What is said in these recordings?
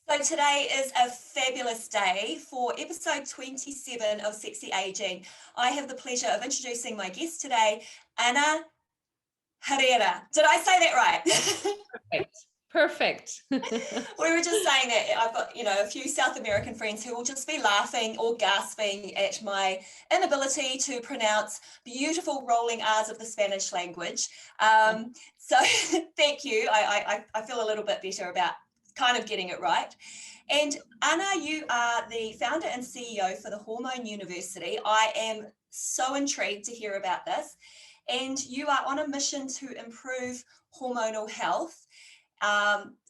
So today is a fabulous day for episode 27 of Sexy Aging. I have the pleasure of introducing my guest today, Anna Herrera. Did I say that right? Perfect. We were just saying that I've got, a few South American friends who will just be laughing or gasping at my inability to pronounce beautiful rolling R's of the Spanish language. So thank you. I feel a little bit better about kind of getting it right. And Anna, you are the founder and CEO for the Hormone University. I am so intrigued to hear about this. And you are on a mission to improve hormonal health.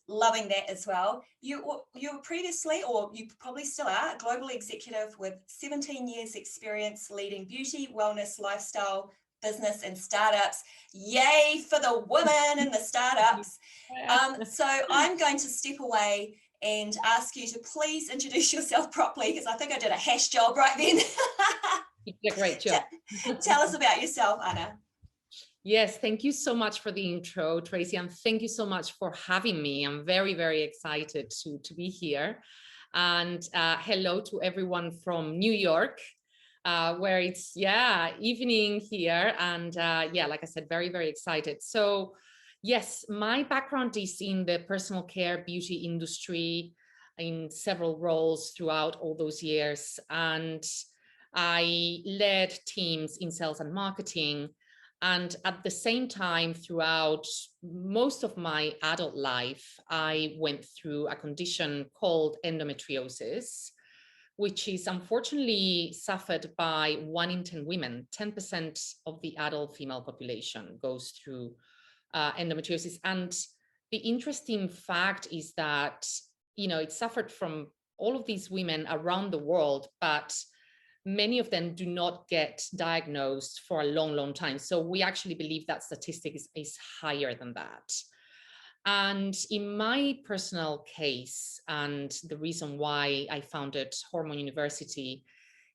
Loving that as well. You were previously, or you probably still are, a global executive with 17 years experience leading beauty, wellness, lifestyle, business and startups. Yay for the women in the startups. So I'm going to step away and ask you to please introduce yourself properly, because I think I did a hash job right then. You did a great job. Tell us about yourself, Anna. Yes, thank you so much for the intro, Tracy, and thank you so much for having me. I'm very, very excited to be here. And hello to everyone from New York, where it's, evening here. And like I said, very, very excited. So yes, my background is in the personal care beauty industry in several roles throughout all those years. And I led teams in sales and marketing. And at the same time, throughout most of my adult life, I went through a condition called endometriosis, which is unfortunately suffered by 1 in 10 women. 10% of the adult female population goes through endometriosis. And the interesting fact is that, it suffered from all of these women around the world, but many of them do not get diagnosed for a long, long time. So we actually believe that statistic is higher than that. And in my personal case, and the reason why I founded Hormone University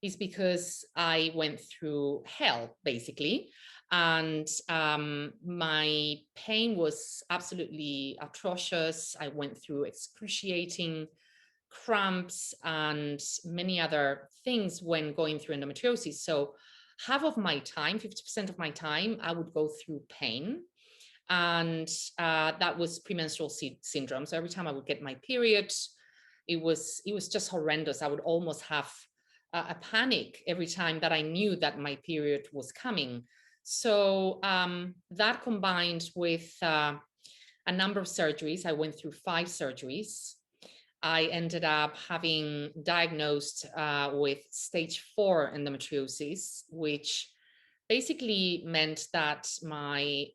is because I went through hell, basically. And my pain was absolutely atrocious. I went through excruciating cramps and many other things when going through endometriosis. So half of my time, 50% of my time, I would go through pain. And that was premenstrual syndrome. So every time I would get my period, it was just horrendous. I would almost have a panic every time that I knew that my period was coming. So that combined with a number of surgeries, I went through 5 surgeries. I ended up having diagnosed with stage 4 endometriosis, which basically meant that my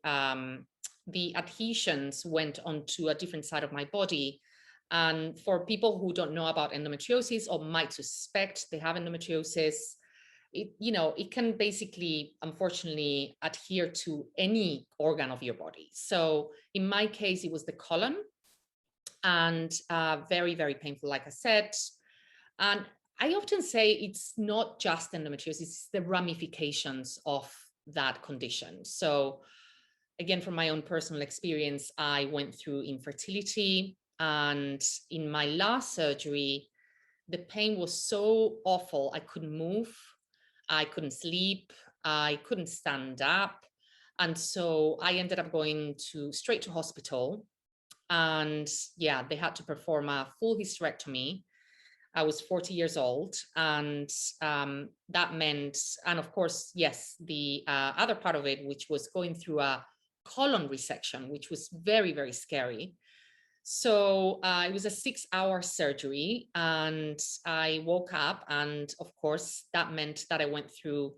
the adhesions went onto a different side of my body. And for people who don't know about endometriosis or might suspect they have endometriosis, it can basically, unfortunately, adhere to any organ of your body. So in my case, it was the colon. And very, very painful, like I said. And I often say it's not just endometriosis, it's the ramifications of that condition. So again, from my own personal experience, I went through infertility. And in my last surgery, the pain was so awful. I couldn't move, I couldn't sleep, I couldn't stand up. And so I ended up going straight to hospital. And they had to perform a full hysterectomy. I was 40 years old, and that meant, and of course, yes, the other part of it, which was going through a colon resection, which was very, very scary. So it was a 6-hour surgery, and I woke up, and of course, that meant that I went through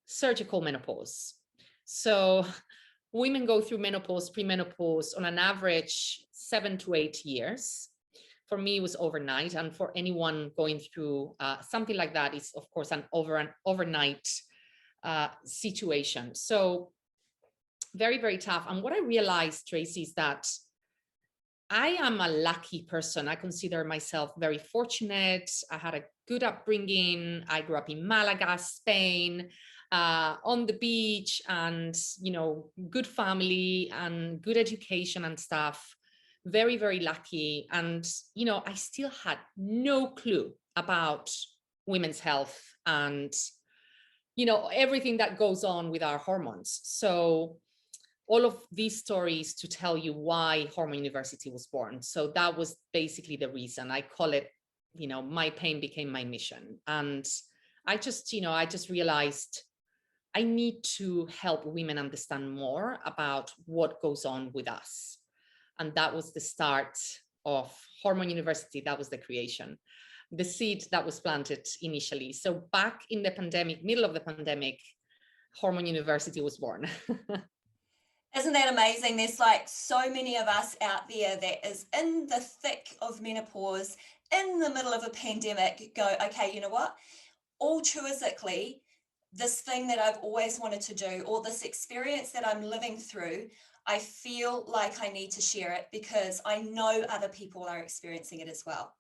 surgical menopause. So women go through menopause, premenopause on an average 7 to 8 years. For me, it was overnight. And for anyone going through something like that, it's of course an overnight situation. So very, very tough. And what I realized, Tracy, is that I am a lucky person. I consider myself very fortunate. I had a good upbringing. I grew up in Malaga, Spain. On the beach, and good family and good education and stuff. very, very lucky. And, you know, I still had no clue about women's health and, you know, everything that goes on with our hormones. So all of these stories to tell you why Hormone University was born. So that was basically the reason. I call it, you know, my pain became my mission. And I just, you know, I just realized I need to help women understand more about what goes on with us. And that was the start of Hormone University. That was the creation, the seed that was planted initially. So back in the pandemic, middle of the pandemic, Hormone University was born. Isn't that amazing? There's like so many of us out there that is in the thick of menopause, in the middle of a pandemic, go, okay, you know what? Altruistically, this thing that I've always wanted to do, or this experience that I'm living through, I feel like I need to share it because I know other people are experiencing it as well.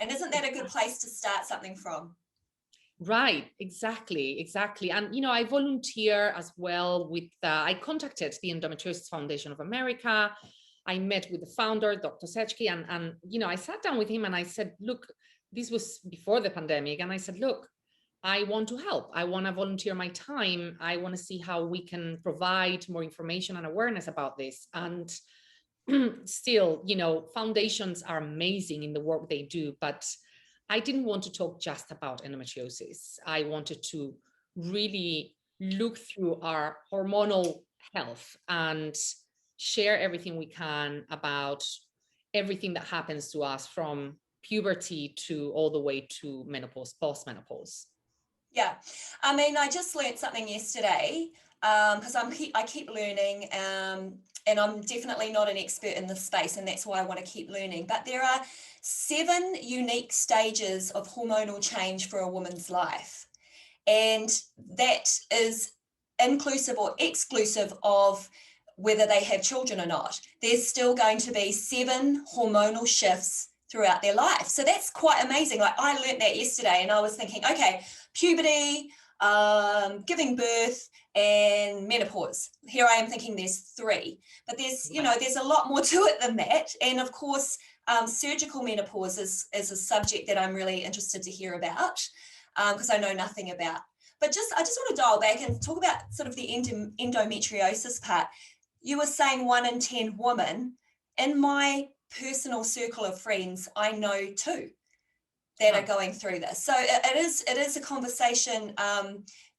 And isn't that a good place to start something from? Right, exactly. And, you know, I volunteer as well with, I contacted the Endometriosis Foundation of America. I met with the founder, Dr. Sechki, and, you know, I sat down with him and I said, look, this was before the pandemic. And I said, look, I want to help. I want to volunteer my time. I want to see how we can provide more information and awareness about this. And still, you know, foundations are amazing in the work they do, but I didn't want to talk just about endometriosis. I wanted to really look through our hormonal health and share everything we can about everything that happens to us from puberty to all the way to menopause, post-menopause. Yeah, I mean, I just learned something yesterday because I keep learning, and I'm definitely not an expert in this space, and that's why I want to keep learning. But there are 7 unique stages of hormonal change for a woman's life, and that is inclusive or exclusive of whether they have children or not. There's still going to be 7 hormonal shifts throughout their life. So that's quite amazing. Like I learned that yesterday and I was thinking, okay, puberty, giving birth, and menopause. Here I am thinking there's 3, but there's, you know, there's a lot more to it than that. And of course, surgical menopause is a subject that I'm really interested to hear about because I know nothing about. But I just want to dial back and talk about sort of the endometriosis part. You were saying 1 in 10 women. In my personal circle of friends, I know 2 that are going through this. So it is a conversation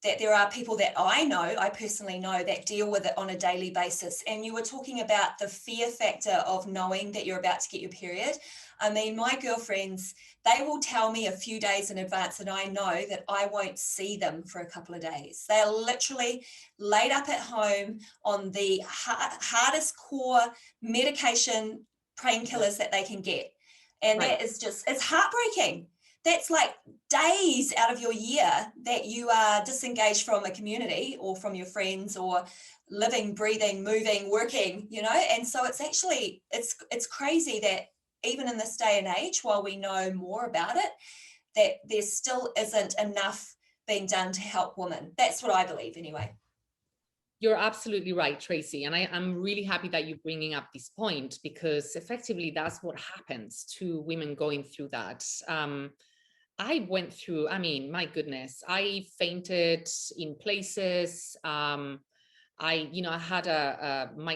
that there are people that I personally know that deal with it on a daily basis. And you were talking about the fear factor of knowing that you're about to get your period. I mean, my girlfriends, they will tell me a few days in advance and I know that I won't see them for a couple of days. They're literally laid up at home on the hardest core medication, painkillers that they can get. And that is just, it's heartbreaking. That's like days out of your year that you are disengaged from a community or from your friends or living, breathing, moving, working, you know? And so it's actually, it's crazy that even in this day and age, while we know more about it, that there still isn't enough being done to help women. That's what I believe anyway. You're absolutely right, Tracy. And I'm really happy that you're bringing up this point because effectively that's what happens to women going through that. I went through, I mean, my goodness, I fainted in places. I had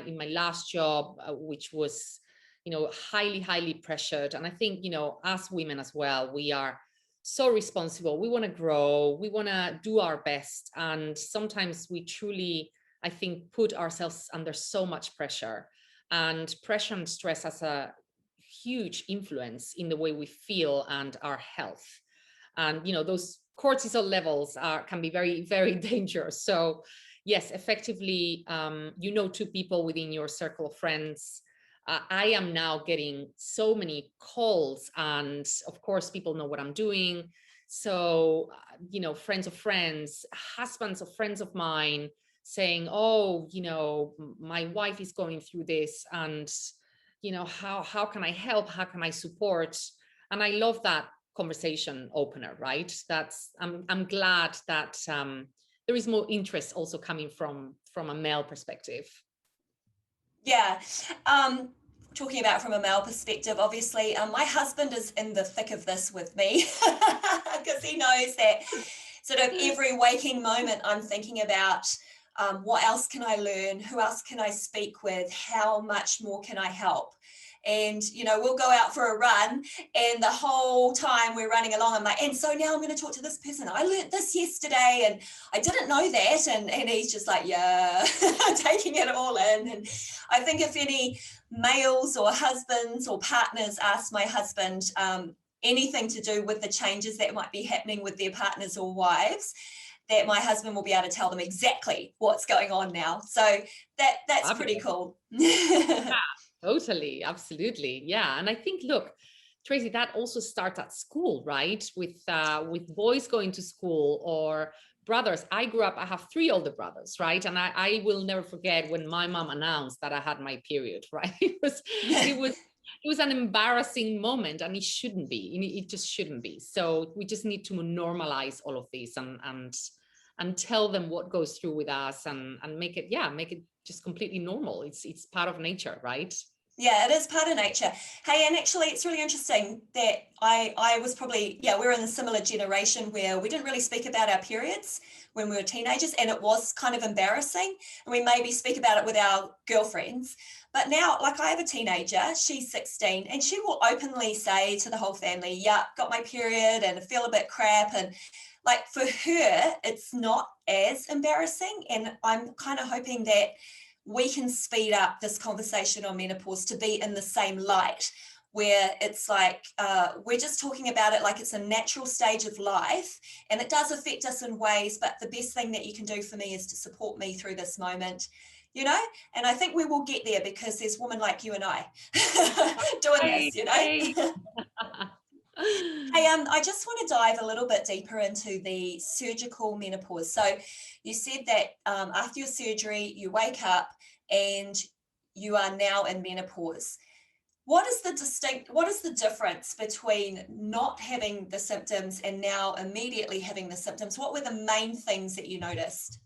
in my last job, which was, you know, highly pressured. And I think, you know, as women as well, we are so responsible. We want to grow, we want to do our best. And sometimes we truly, I think, put ourselves under so much pressure, and pressure and stress has a huge influence in the way we feel and our health. And, you know, those cortisol levels can be very, very dangerous. So yes, effectively, you know, 2 people within your circle of friends. I am now getting so many calls, and of course, people know what I'm doing. So, you know, friends of friends, husbands of friends of mine saying, oh, you know, my wife is going through this, and, you know, how can I help? How can I support? And I love that conversation opener, right? That's I'm glad that there is more interest also coming from a male perspective. Yeah. talking about from a male perspective, obviously, my husband is in the thick of this with me because he knows that sort of every waking moment I'm thinking about what else can I learn? Who else can I speak with? How much more can I help? And, you know, we'll go out for a run and the whole time we're running along, I'm like, and so now I'm going to talk to this person. I learned this yesterday and I didn't know that. And he's just like, yeah, taking it all in. And I think if any males or husbands or partners ask my husband anything to do with the changes that might be happening with their partners or wives, that my husband will be able to tell them exactly what's going on now. So that's pretty cool. Yeah, totally, absolutely. Yeah. And I think, look, Tracy, that also starts at school, right? With boys going to school or brothers. I grew up, I have 3 older brothers, right? And I will never forget when my mom announced that I had my period, right? It was an embarrassing moment, and it shouldn't be. It just shouldn't be. So we just need to normalize all of this and tell them what goes through with us and make it just completely normal. It's part of nature, right? Yeah, it is part of nature. Hey, and actually it's really interesting that I was probably, we're in a similar generation where we didn't really speak about our periods when we were teenagers, and it was kind of embarrassing. And we maybe speak about it with our girlfriends. But now, like, I have a teenager, she's 16, and she will openly say to the whole family, yeah, got my period and I feel a bit crap. And like, for her, it's not as embarrassing. And I'm kind of hoping that we can speed up this conversation on menopause to be in the same light, where it's like we're just talking about it like it's a natural stage of life, and it does affect us in ways, but the best thing that you can do for me is to support me through this moment, you know. And I think we will get there because there's women like you and I doing this, you know. Hey, I just want to dive a little bit deeper into the surgical menopause. So you said that after your surgery, you wake up and you are now in menopause. What is the difference between not having the symptoms and now immediately having the symptoms? What were the main things that you noticed?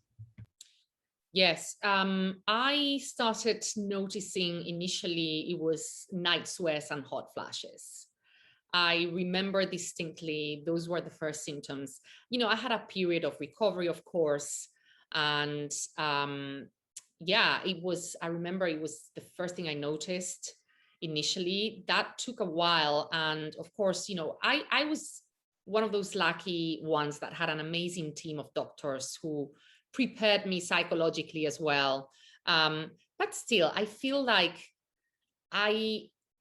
Yes, I started noticing initially it was night sweats and hot flashes. I remember distinctly, those were the first symptoms. You know, I had a period of recovery, of course. And I remember it was the first thing I noticed initially. That took a while. And of course, you know, I was one of those lucky ones that had an amazing team of doctors who prepared me psychologically as well. But still, I feel like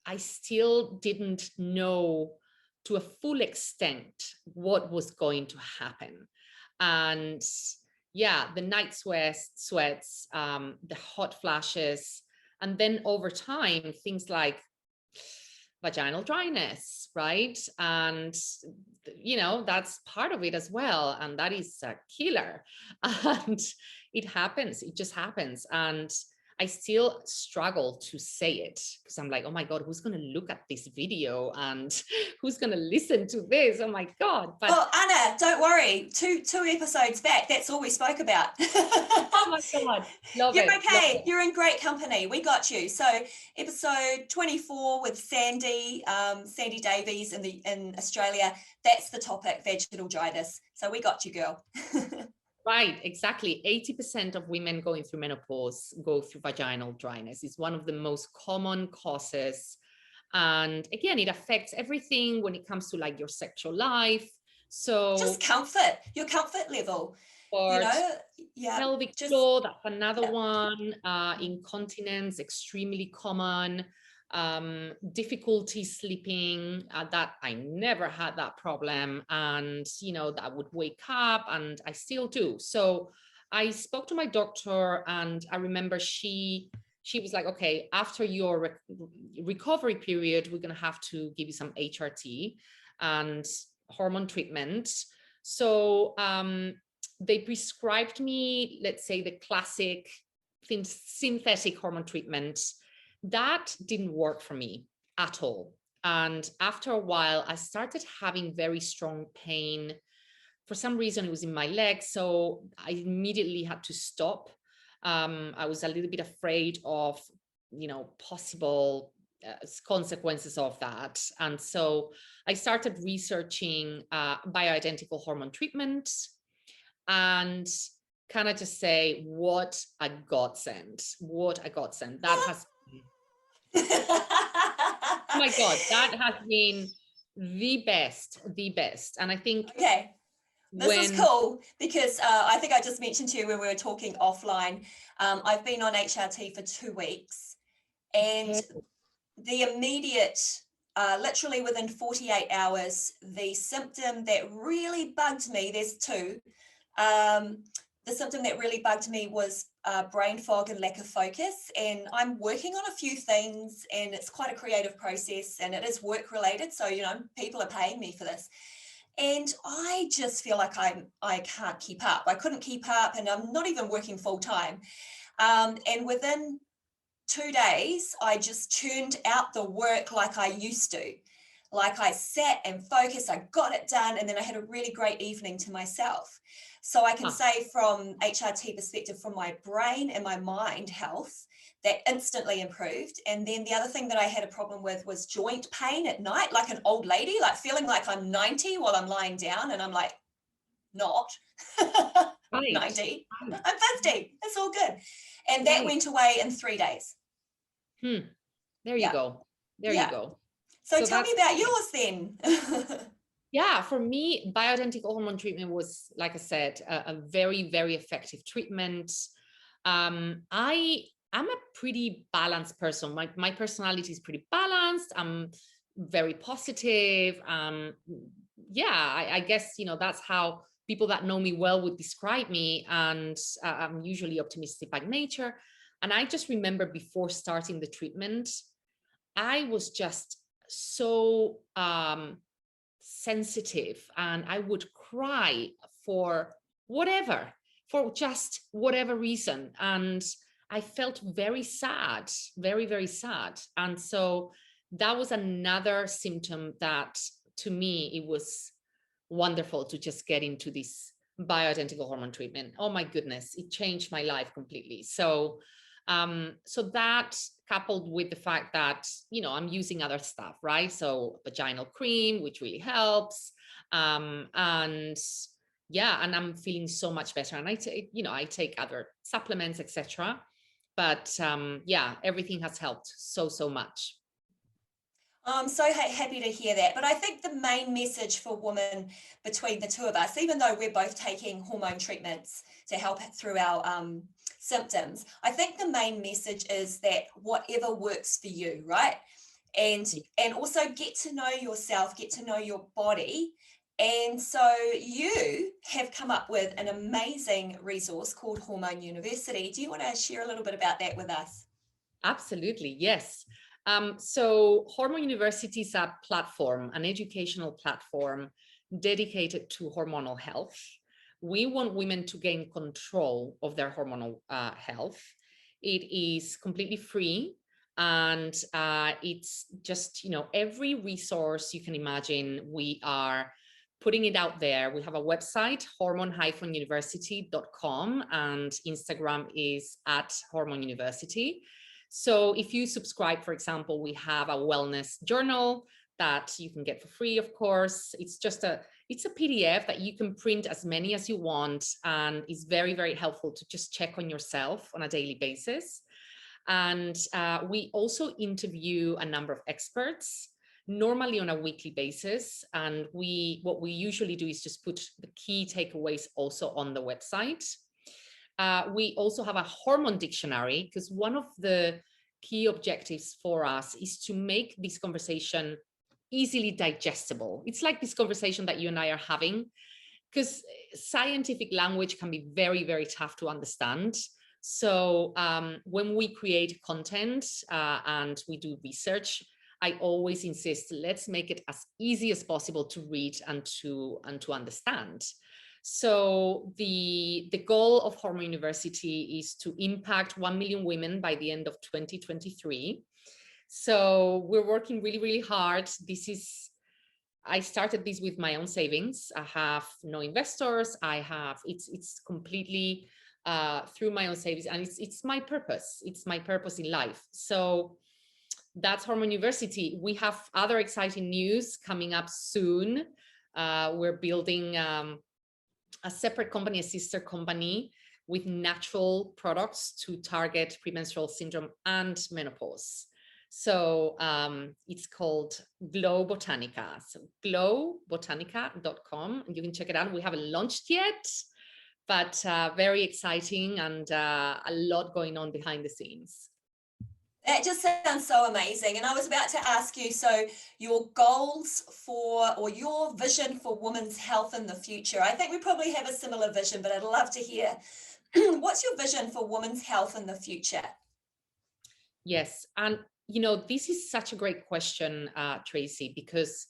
I still didn't know to a full extent what was going to happen. And yeah, the night sweats, the hot flashes, and then over time, things like vaginal dryness, right? And, you know, that's part of it as well. And that is a killer. And it happens, it just happens. And I still struggle to say it because I'm like, oh my God, who's going to look at this video and who's going to listen to this? Oh my God. But oh, Anna, don't worry. Two episodes back, that's all we spoke about. oh my God, love You're it. okay. Love it. You're in great company. We got you. So episode 24 with Sandy Davies in Australia. That's the topic, vaginal dryness. So we got you, girl. Right, exactly. 80% of women going through menopause go through vaginal dryness. It's one of the most common causes. And again, it affects everything when it comes to like your sexual life. So just comfort, your comfort level, you know. Yeah, pelvic floor, that's another one. Incontinence, extremely common. Difficulty sleeping, that I never had that problem, and you know, that would wake up, and I still do. So I spoke to my doctor, and I remember she was like, okay, after your recovery period, we're going to have to give you some HRT and hormone treatment. So they prescribed me, let's say, the classic synthetic hormone treatment. That didn't work for me at all. And after a while, I started having very strong pain. For some reason, it was in my legs. So I immediately had to stop. I was a little bit afraid of, you know, possible consequences of that. And so I started researching bioidentical hormone treatment, and can I just say, what a godsend, that has been, oh my God, that has been the best. And I think okay, this is cool because I think I just mentioned to you when we were talking offline, I've been on HRT for 2 weeks, and the immediate, literally within 48 hours, the symptom that really bugged me, there's two, the symptom that really bugged me was brain fog and lack of focus. And I'm working on a few things, and it's quite a creative process, and it is work related. So, you know, people are paying me for this. And I just feel like I can't keep up. I couldn't keep up, and I'm not even working full time. And within 2 days, I just churned out the work like I used to. Like I sat and focused, I got it done, and then I had a really great evening to myself. So I can say from HRT perspective, from my brain and my mind health, that instantly improved. And then the other thing that I had a problem with was joint pain at night, like an old lady, like feeling like I'm 90 while I'm lying down, and I'm like, not. I'm 90, I'm 50, it's all good. And that went away in 3 days. There you go. There you go. So tell me about yours then. Yeah, for me, bioidentical hormone treatment was, like I said, a very, very effective treatment. I'm a pretty balanced person. My personality is pretty balanced. I'm very positive. Yeah, I guess, you know, that's how people that know me well would describe me. And I'm usually optimistic by nature. And I just remember before starting the treatment, I was just so sensitive, and I would cry for just whatever reason. And I felt very sad, very, very sad. And so that was another symptom that, to me, it was wonderful to just get into this bioidentical hormone treatment. Oh my goodness, it changed my life completely. So that, coupled with the fact that, you know, I'm using other stuff, right? So vaginal cream, which really helps. And yeah, and I'm feeling so much better. And I take other supplements, etc. But yeah, everything has helped so much. I'm so happy to hear that. But I think the main message for women between the two of us, even though we're both taking hormone treatments to help through our symptoms, I think the main message is that whatever works for you, right? And also get to know yourself, get to know your body. And so you have come up with an amazing resource called Hormone University. Do you want to share a little bit about that with us? Absolutely, yes. So Hormone University is a platform, an educational platform dedicated to hormonal health. We want women to gain control of their hormonal health. It is completely free, and it's just, you know, every resource you can imagine, we are putting it out there. We have a website, hormone-university.com, and Instagram is @Hormone University. So if you subscribe, for example, we have a wellness journal that you can get for free, of course. It's a PDF that you can print as many as you want, and it's very, very helpful to just check on yourself on a daily basis. And we also interview a number of experts, normally on a weekly basis. And what we usually do is just put the key takeaways also on the website. We also have a hormone dictionary, because one of the key objectives for us is to make this conversation easily digestible. It's like this conversation that you and I are having, because scientific language can be very, very tough to understand. So when we create content and we do research, I always insist, let's make it as easy as possible to read and to understand. So the goal of Hormone University is to impact 1 million women by the end of 2023. So we're working really, really hard. I started this with my own savings. I have no investors. It's completely through my own savings, and it's my purpose. It's my purpose in life. So that's Hormone University. We have other exciting news coming up soon. We're building a separate company, a sister company with natural products to target premenstrual syndrome and menopause. So it's called Glow Botanica. So glowbotanica.com, and you can check it out. We haven't launched yet, but very exciting, and a lot going on behind the scenes. That just sounds so amazing. And I was about to ask you, so your goals for, or your vision for women's health in the future. I think we probably have a similar vision, but I'd love to hear, what's your vision for women's health in the future? Yes, and this is such a great question, Tracy, because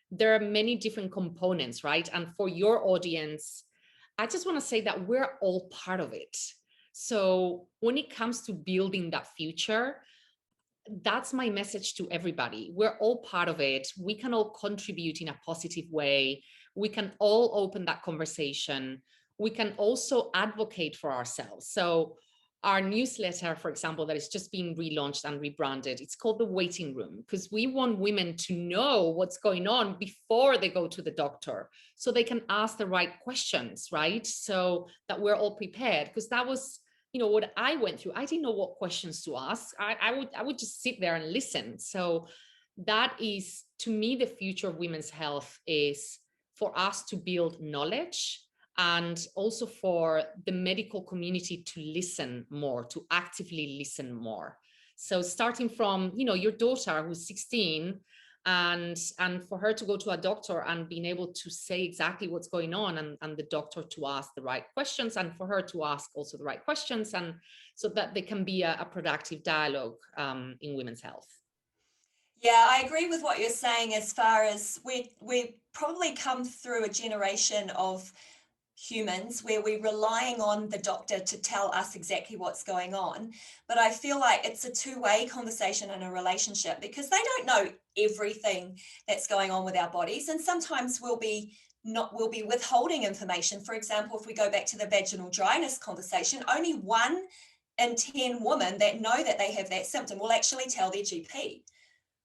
there are many different components, right? And for your audience, I just want to say that we're all part of it. So when it comes to building that future, that's my message to everybody. We're all part of it. We can all contribute in a positive way. We can all open that conversation. We can also advocate for ourselves. So our newsletter, for example, that is just being relaunched and rebranded, it's called The Waiting Room, because we want women to know what's going on before they go to the doctor, so they can ask the right questions, right? So that we're all prepared, because that was what I went through. I didn't know what questions to ask. I would just sit there and listen. So that is, to me, the future of women's health, is for us to build knowledge, and also for the medical community to listen more, to actively listen more. So starting from, your daughter who's 16, and for her to go to a doctor and being able to say exactly what's going on, and the doctor to ask the right questions, and for her to ask also the right questions, and so that there can be a productive dialogue in women's health. Yeah, I agree with what you're saying, as far as we probably come through a generation of humans where we're relying on the doctor to tell us exactly what's going on. But I feel like it's a two-way conversation in a relationship, because they don't know everything that's going on with our bodies. And sometimes we'll be withholding information. For example, if we go back to the vaginal dryness conversation, only 1 in 10 women that know that they have that symptom will actually tell their GP.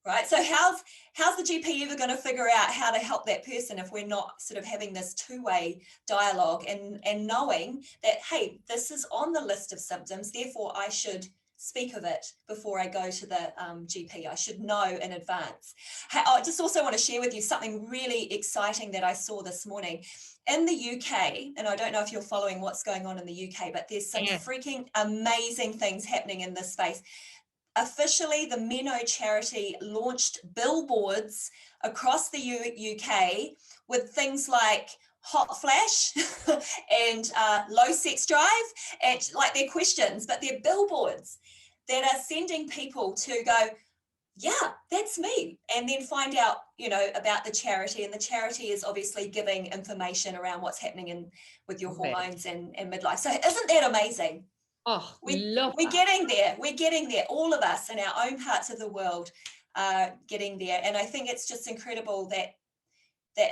Right. So how's the GP ever going to figure out how to help that person if we're not sort of having this two-way dialogue and knowing that, hey, this is on the list of symptoms, therefore I should speak of it before I go to the GP. I should know in advance. I just also want to share with you something really exciting that I saw this morning. In the UK, and I don't know if you're following what's going on in the UK, but there's some freaking amazing things happening in this space. Officially, the Meno charity launched billboards across the UK with things like hot flash and low sex drive, and like their questions, but they're billboards that are sending people to go, yeah, that's me, and then find out, about the charity. And the charity is obviously giving information around what's happening with your hormones and midlife. So isn't that amazing? Oh, we're getting there. We're getting there. All of us in our own parts of the world are getting there. And I think it's just incredible that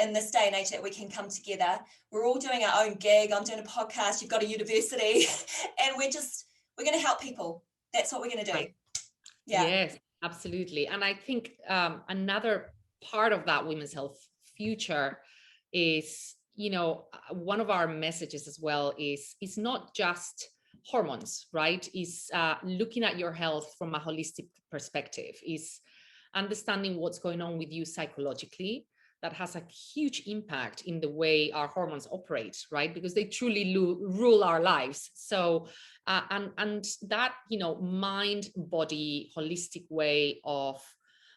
in this day and age that we can come together. We're all doing our own gig. I'm doing a podcast. You've got a university, and we're going to help people. That's what we're going to do. Yeah. Yes, absolutely. And I think another part of that women's health future is, one of our messages as well is not just hormones, right? Is looking at your health from a holistic perspective, is understanding what's going on with you psychologically. That has a huge impact in the way our hormones operate, right? Because they truly rule our lives. So, and that, mind, body, holistic way of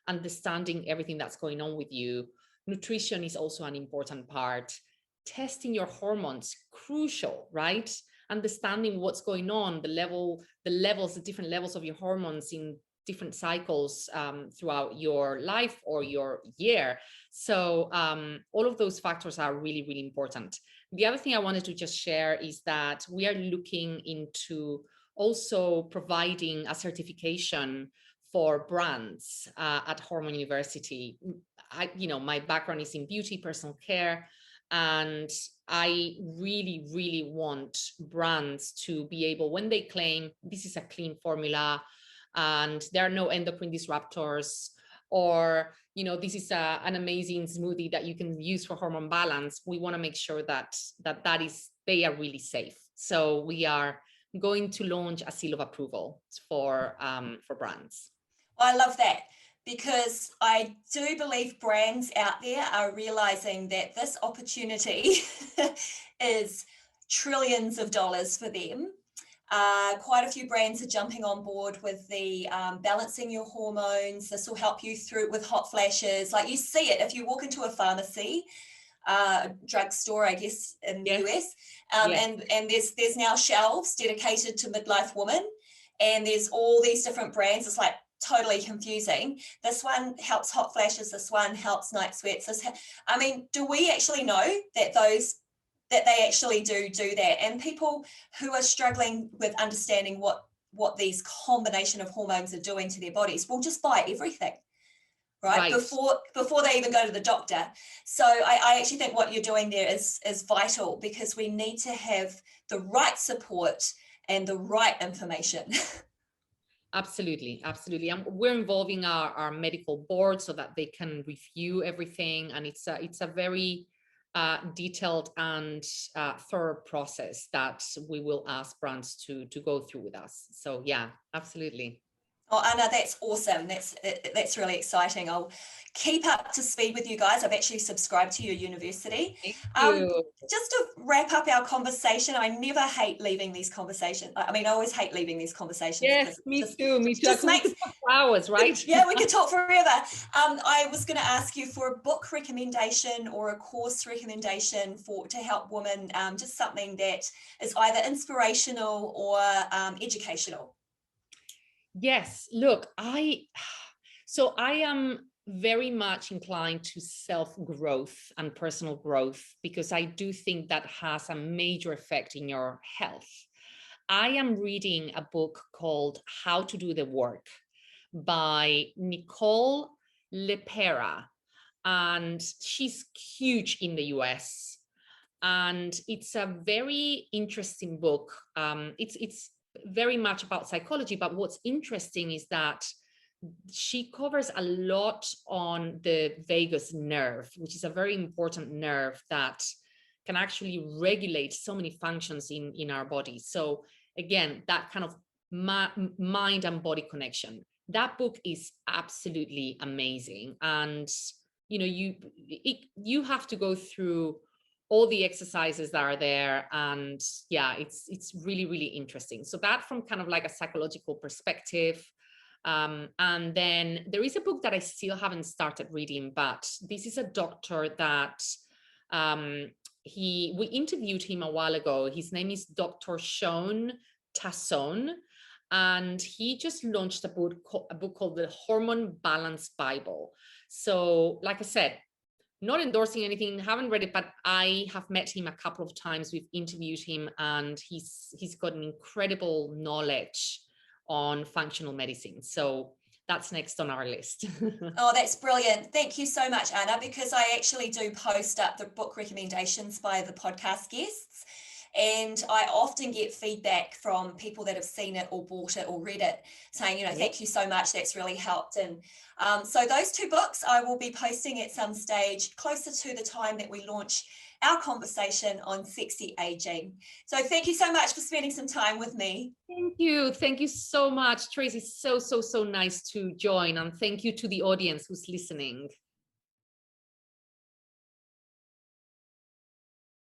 understanding everything that's going on with you. Nutrition is also an important part. Testing your hormones, crucial, right? Understanding what's going on, the different levels of your hormones in different cycles throughout your life or your year. So all of those factors are really, really important. The other thing I wanted to just share is that we are looking into also providing a certification for brands at Hormone University. My background is in beauty, personal care, and I really, really want brands to be able, when they claim this is a clean formula, and there are no endocrine disruptors, or, you know, this is an amazing smoothie that you can use for hormone balance. We want to make sure that they are really safe. So we are going to launch a seal of approval for brands. I love that, because I do believe brands out there are realizing that this opportunity is trillions of dollars for them. Quite a few brands are jumping on board with the balancing your hormones. This will help you through with hot flashes. Like, you see it if you walk into a pharmacy, drugstore, I guess, in the US, and there's now shelves dedicated to midlife women, and there's all these different brands. It's like totally confusing. This one helps hot flashes, this one helps night sweats. I mean, do we actually know that they actually do that? And people who are struggling with understanding what these combination of hormones are doing to their bodies will just buy everything, right? Before they even go to the doctor. So I actually think what you're doing there is vital, because we need to have the right support and the right information. Absolutely. And we're involving our medical board so that they can review everything. And it's a very detailed and thorough process that we will ask brands to go through with us. So yeah, absolutely. Oh, Anna, that's awesome. That's really exciting. I'll keep up to speed with you guys. I've actually subscribed to your university. Thank you. Just to wrap up our conversation, I never hate leaving these conversations. I mean, I always hate leaving these conversations. Yes, me too. Just makes hours, right? Yeah, we could talk forever. I was going to ask you for a book recommendation or a course recommendation to help women, just something that is either inspirational or educational. Yes, look, I am very much inclined to self-growth and personal growth, because I do think that has a major effect in your health. I am reading a book called How to Do the Work by Nicole LePera, and she's huge in the US. And it's a very interesting book. It's very much about psychology, but what's interesting is that she covers a lot on the vagus nerve, which is a very important nerve that can actually regulate so many functions in our body. So again, that kind of mind and body connection. That book is absolutely amazing. And you know, you have to go through all the exercises that are there, and yeah, it's really, really interesting. So that from kind of like a psychological perspective. And then there is a book that I still haven't started reading, but this is a doctor that we interviewed him a while ago. His name is Dr. Sean Tasson, and he just launched a book called the Hormone Balance Bible. So like I said, not endorsing anything, haven't read it, but I have met him a couple of times. We've interviewed him, and he's got an incredible knowledge on functional medicine. So that's next on our list. Oh, that's brilliant. Thank you so much, Anna, because I actually do post up the book recommendations by the podcast guests. And I often get feedback from people that have seen it or bought it or read it saying, you know, thank you so much. That's really helped. And so those two books I will be posting at some stage closer to the time that we launch our conversation on sexy aging. So thank you so much for spending some time with me. Thank you. Thank you so much, Tracy. So nice to join. And thank you to the audience who's listening.